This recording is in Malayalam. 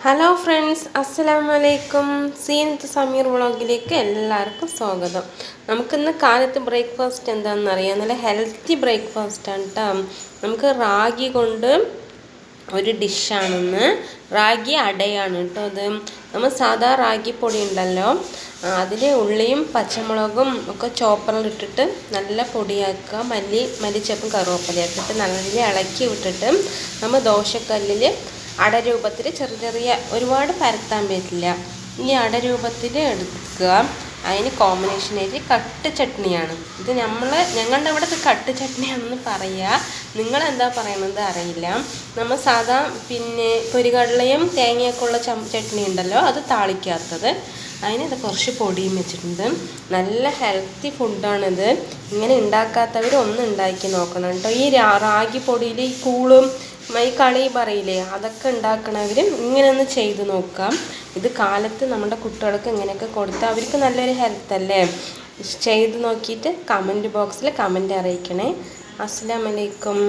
ഹലോ ഫ്രണ്ട്സ്, അസ്സലാമു അലൈക്കും. സീനത്ത് സമീർ വ്ളോഗിലേക്ക് എല്ലാവർക്കും സ്വാഗതം. നമുക്കിന്ന് കാലത്ത് ബ്രേക്ക്ഫാസ്റ്റ് എന്താണെന്ന് അറിയാം. നല്ല ഹെൽത്തി ബ്രേക്ക്ഫാസ്റ്റാണ് കേട്ടോ. നമുക്ക് റാഗി കൊണ്ട് ഒരു ഡിഷാണെന്ന്. റാഗി അടയാണ് കേട്ടോ അത്. നമ്മൾ സാധാ റാഗി പൊടി ഉണ്ടല്ലോ, അതിൽ ഉള്ളിയും പച്ചമുളകും ഒക്കെ ചോപ്പറിലിട്ടിട്ട് നല്ല പൊടിയാക്കുക. മല്ലിച്ചപ്പും കറുവപ്പലയാക്കിയിട്ട് നല്ല ഇളക്കി വിട്ടിട്ട് നമ്മൾ ദോശക്കല്ലിൽ അടരൂപത്തിൽ ചെറിയ ഒരുപാട് പരത്താൻ പറ്റില്ല, ഈ അടരൂപത്തിൽ എടുക്കുക. അതിന് കോമ്പിനേഷനായിട്ട് കട്ട് ചട്നിയാണ് ഇത്. ഞങ്ങളുടെ ഇവിടെ കട്ട് ചട്നിയാണെന്ന് പറയുക, നിങ്ങളെന്താ പറയണത് അറിയില്ല. നമ്മൾ സാധാ പൊരികടലയും തേങ്ങയൊക്കെ ഉള്ള ചട്നി ഉണ്ടല്ലോ, അത് താളിക്കാത്തത്. അതിന് ഇത് കുറച്ച് പൊടിയും വെച്ചിട്ടുണ്ട്. നല്ല ഹെൽത്തി ഫുഡാണിത്. ഇങ്ങനെ ഉണ്ടാക്കാത്തവർ ഒന്ന് ഉണ്ടാക്കി നോക്കണം കേട്ടോ. ഈ റാഗി പൊടിയിൽ ഈ കൂളും ഈ കളി പറയില്ലേ, അതൊക്കെ ഉണ്ടാക്കണവർ ഇങ്ങനെ ഒന്ന് ചെയ്ത് നോക്കാം. ഇത് കാലത്ത് നമ്മുടെ കുട്ടികൾക്ക് ഇങ്ങനെയൊക്കെ കൊടുത്താൽ അവർക്ക് നല്ലൊരു ഹെൽത്ത് അല്ലേ. ചെയ്ത് നോക്കിയിട്ട് കമൻറ്റ് ബോക്സിൽ കമൻറ്റ് അറിയിക്കണേ. അസ്സലാമു അലൈക്കും.